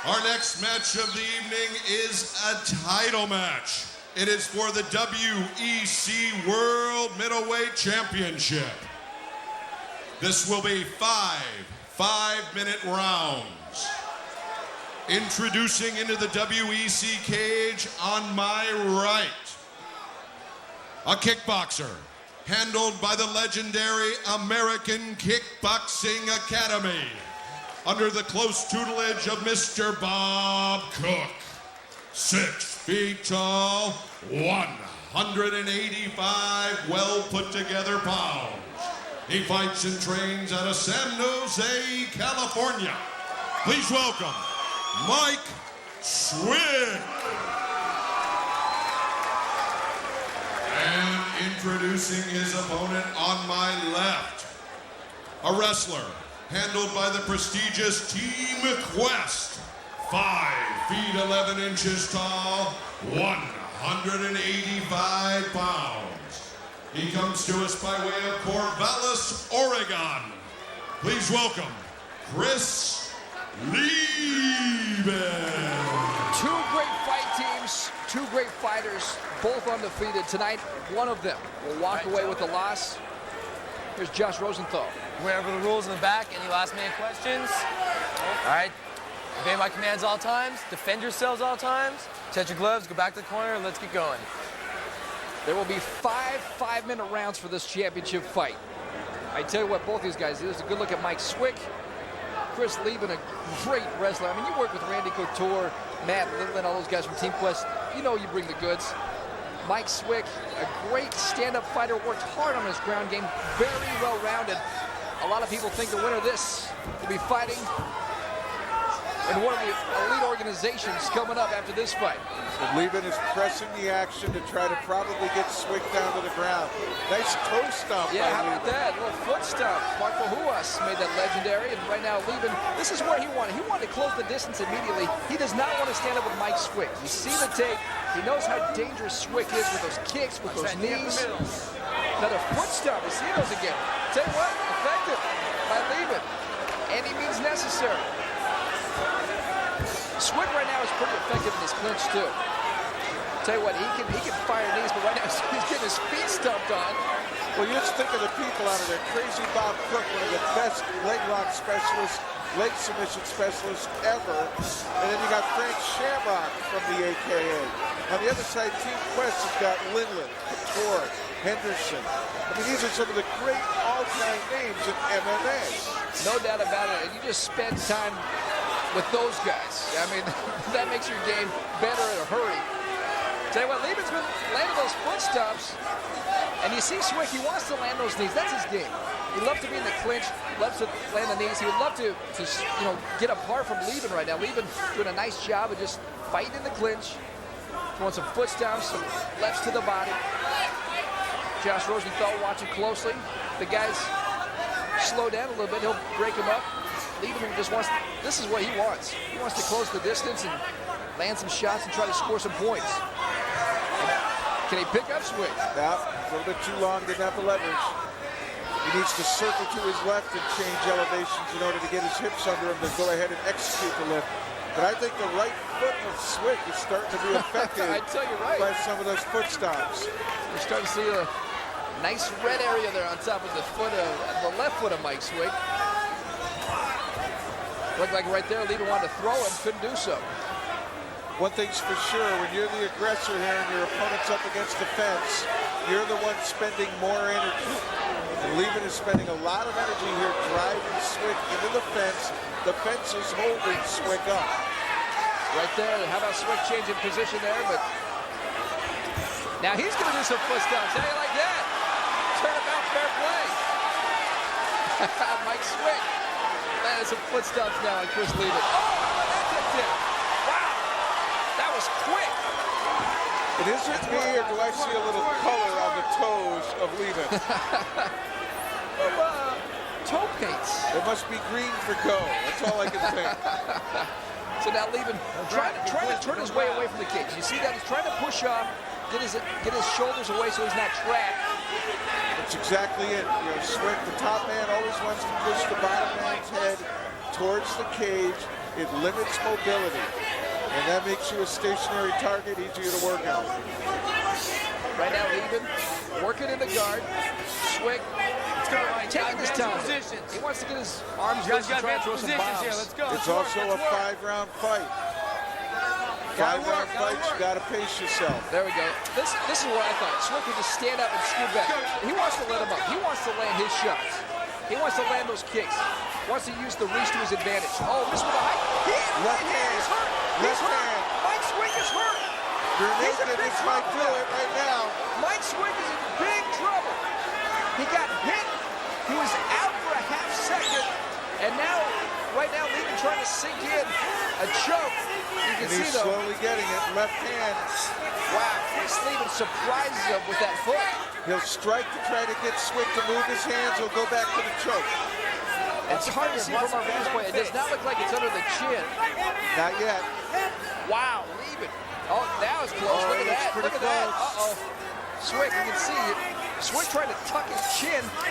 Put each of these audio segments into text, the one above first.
Our next match of the evening is a title match. It is for the WEC World Middleweight Championship. This will be five-minute rounds. Introducing into the WEC cage on my right, a kickboxer handled by the legendary American Kickboxing Academy under the close tutelage of Mr. Bob Cook. 6 feet tall, 185 well put together pounds. He fights and trains out of San Jose, California. Please welcome Mike Swick. And introducing his opponent on my left, a wrestler handled by the prestigious Team Quest, 5 feet 11 inches tall, 185 pounds. He comes to us by way of Corvallis, Oregon. Please welcome Chris Leben. Two great fight teams, two great fighters, both undefeated. Tonight, one of them will walk away with the loss. Here's Josh Rosenthal. Went over the rules in the back. Any last minute questions? All right. Obey my commands all times. Defend yourselves all times. Touch your gloves, go back to the corner, and let's get going. There will be five-minute rounds for this championship fight. I tell you what, both these guys, there's a good look at Mike Swick. Chris Leben, a great wrestler. I mean, you work with Randy Couture, Matt Lindland, all those guys from Team Quest. You know you bring the goods. Mike Swick, a great stand-up fighter, worked hard on his ground game, very well-rounded. A lot of people think the winner of this will be fighting in one of the elite organizations coming up after this fight. So Leben is pressing the action to try to probably get Swick down to the ground. Nice toe stomp. Yeah, how about that? A little foot stomp. Mark Verhuas made that legendary, and right now Leben, this is where he wanted. He wanted to close the distance immediately. He does not want to stand up with Mike Swick. You see the tape. He knows how dangerous Swick is with those kicks, with those knees. Another foot stomp. You see those again. Tell you what, effective by Leben. Any means necessary. Swick right now is pretty effective in his clinch too. Tell you what, he can fire knees, but right now he's getting his feet stumped on. Well, you just think of the people out of there. Crazy Bob Cook, one of the best leg lock specialists, leg submission specialists ever. And then you got Frank Shamrock from the AKA. On the other side, Team Quest has got Lindland, Couture, Henderson. I mean, these are some of the great all-time names in MMA. No doubt about it. And you just spend time with those guys. I mean, that makes your game better in a hurry. Tell you what, Leben's been landing those foot stomps, and you see Swick, he wants to land those knees. That's his game. He loves to be in the clinch, loves to land the knees. He would love to get apart from Leben right now. Leben doing a nice job of just fighting in the clinch, throwing some foot stomps, some lefts to the body. Josh Rosenthal watching closely. The guys slow down a little bit. He'll break him up. Leben just wants, this is what he wants. He wants to close the distance and land some shots and try to score some points. Can he pick up Swick? Yeah, a little bit too long, didn't have the leverage. He needs to circle to his left and change elevations in order to get his hips under him to go ahead and execute the lift. But I think the right foot of Swick is starting to be affected I tell you right. by some of those foot stomps. You're starting to see a nice red area there on top of the left foot of Mike Swick. Looked like right there, Leben wanted to throw him, couldn't do so. One thing's for sure, when you're the aggressor here and your opponent's up against the fence, you're the one spending more energy. And Leben is spending a lot of energy here driving Swick into the fence. The fence is holding Swick up. Right there, how about Swick changing position there, but now he's going to do some foot stomps. How do you like that? Turnabout, fair play. Mike Swick. Landed some foot stomps now on Chris Leben. Oh, that kicked in. Wow, that was quick. It isn't me, or do I see a little color on the toes of Leben? Toe paints. It must be green for go. That's all I can think. So now Leben trying to turn his way away from the cage. You see that? He's trying to push off, get his shoulders away so he's not trapped. That's exactly it. You know, Swick, the top man, always wants to push the bottom man's head towards the cage. it limits mobility. And that makes you a stationary target, easier to work on. Right now, Leben working in the guard. Swick taking his time. He wants to get his arms loose and try and throw some bombs. Here. Let's go. It's also a 5-round fight. 5-round fights, you got to pace yourself. There we go. This is what I thought. Swick would just stand up and scoot back. He wants to let him up. He wants to land his shots. He wants to land those kicks. Wants to use the reach to his advantage. Oh, this with a high. Left hand. He's hurt. He's hurt. Mike Swick is hurt. You're naked. This might do it right now. Mike Swick is in big trouble. He got hit. He was out for a half second. And now, right now, Leben trying to sink in a choke. You can And he's see though. slowly getting it. Left hand. Wow, Chris Leben surprises him with that foot. He'll strike to try to get Swick to move his hands. He'll go back to the choke. It's hard to see from our vantage point. It does not look like it's under the chin. Not yet. Wow, Leben. Oh, that was close. Oh, Look at it's that. pretty Look at that. close. Uh-oh. Swick, you can see it. Swick trying to tuck his chin. Now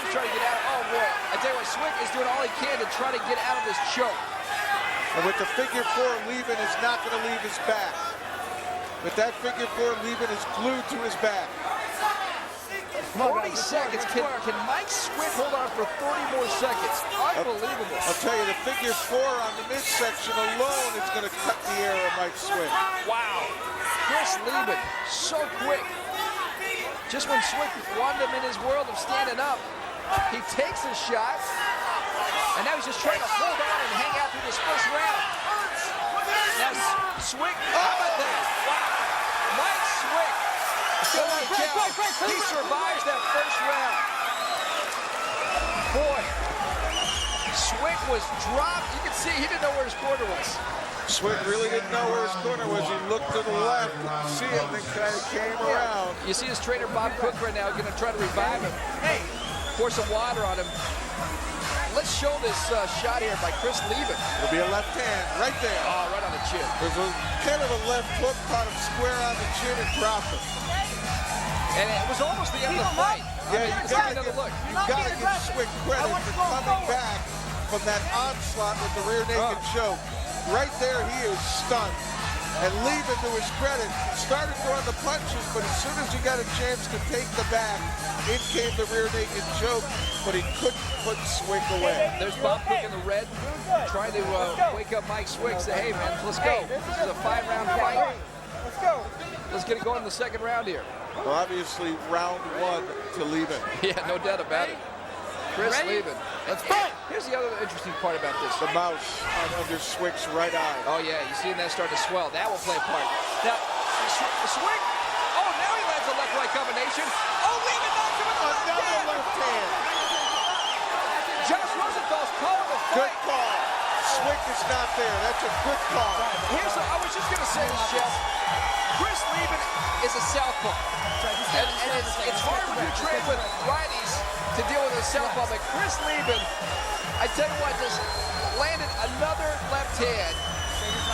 he's trying to get out. Oh, boy. I tell you what, Swick is doing all he can to try to get out of this choke. And with the figure 4, Leben is not going to leave his back. With that figure 4, Leben is glued to his back. 40 seconds. Can Mike Swick hold on for 30 more seconds? Unbelievable. I'll tell you, the figure 4 on the midsection alone is going to cut the air of Mike Swick. Wow. Chris Leben, so quick. Just when Swick wanted him in his world of standing up, he takes his shot, and now he's just trying to hold on and hang out through this first round. Now Swick, how about that? Wow. Mike Swick, he survives that first round. Boy, Swick was dropped. You can see he didn't know where his corner was. Swick really didn't know where his corner was. He looked to the left, didn't see it, then kind of came around. You see his trainer, Bob Cook, right now, going to try to revive him. Hey, pour some water on him. Let's show this shot here by Chris Leben. It'll be a left hand right there. Oh, right on the chin. There's a kind of a left hook, caught him square on the chin and dropped him. And it was almost the end of the fight. Yeah, you gotta give Swick credit for coming back from that onslaught with the rear naked choke. Right there, he is stunned. And Leben, to his credit, started throwing the punches, but as soon as he got a chance to take the back, in came the rear naked choke, but he couldn't put Swick away. There's Bob Cook in the red, trying to wake up Mike Swick, say, hey, man, let's go. This is a 5-round fight. Let's go. Let's get it going in the second round here. Well, obviously, round 1 to Leben. Yeah, no doubt about it. Chris Leben. Let's fight. Here's the other interesting part about this. The mouse under Swick's right eye. Oh, yeah, you see that start to swell. That will play a part. Now, Swick. Oh, now he lands a left-right combination. Oh, Leben knocks him with the Another left hand. Josh Rosenthal's calling the fight. Good call. Swick is not there. That's a good call. I was just going to say this, Jeff. Chris Leben is a southpaw. And it's hard when you train with righties to deal with a southpaw, but Chris Leben, I tell you what, just landed another left hand.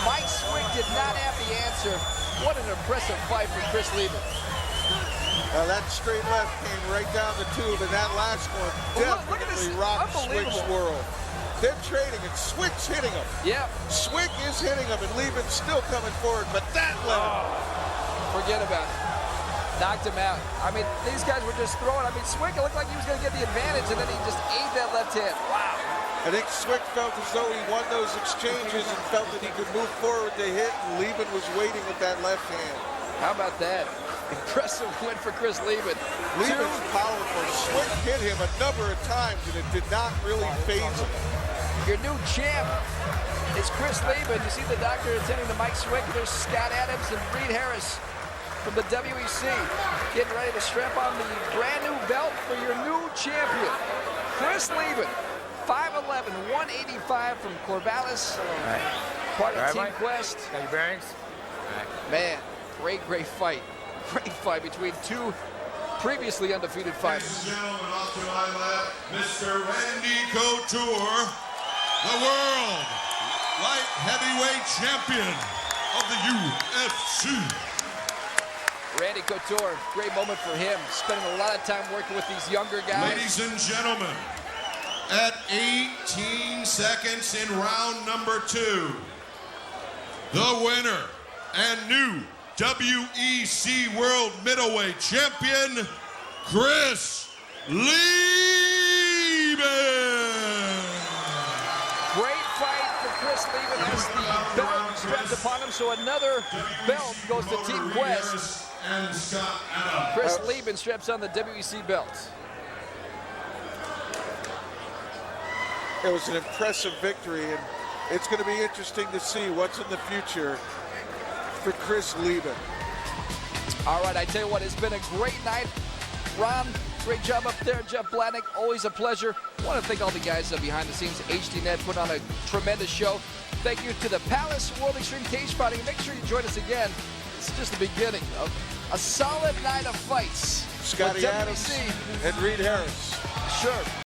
Mike Swick did not have the answer. What an impressive fight from Chris Leben. Now that straight left came right down the tube, and that last one definitely rocked Swick's world. They're trading, and Swick's hitting him. Yeah. Swick is hitting him, and Leben's still coming forward, but that left. Forget about it. Knocked him out. I mean, these guys were just throwing. I mean, Swick, it looked like he was going to get the advantage, and then he just ate that left hand. Wow. I think Swick felt as though he won those exchanges and felt that he could move forward to hit, and Leben was waiting with that left hand. How about that? Impressive win for Chris Leben. Leben's powerful. Swick hit him a number of times, and it did not really faze him. Your new champ is Chris Leben. You see the doctor attending to Mike Swick. There's Scott Adams and Reed Harris from the WEC getting ready to strap on the brand new belt for your new champion. Chris Leben, 5'11", 185 from Corvallis. All right. Part of Team Mike? Quest. Got your bearings? All right. Man, great fight. Great fight between two previously undefeated fighters. Ladies and gentlemen, off to my left, Mr. Randy Couture, the world light heavyweight champion of the UFC. Randy Couture, great moment for him, spending a lot of time working with these younger guys. Ladies and gentlemen, at 18 seconds in round number 2. The winner and new WEC World Middleweight Champion, Chris Leben. Great fight for Chris Leben as the belt strapped upon him, so another belt goes to Team Quest. And Scott Adams. Chris Leben straps on the WEC belt. It was an impressive victory, and it's going to be interesting to see what's in the future for Chris Leben. All right, I tell you what, it's been a great night. Ron, great job up there. Jeff Blatnick, always a pleasure. I want to thank all the guys behind the scenes. HDNet put on a tremendous show. Thank you to the Palace World Extreme Cage Fighting. Make sure you join us again. It's just the beginning of a solid night of fights. Scotty Adams and Reed Harris. Sure.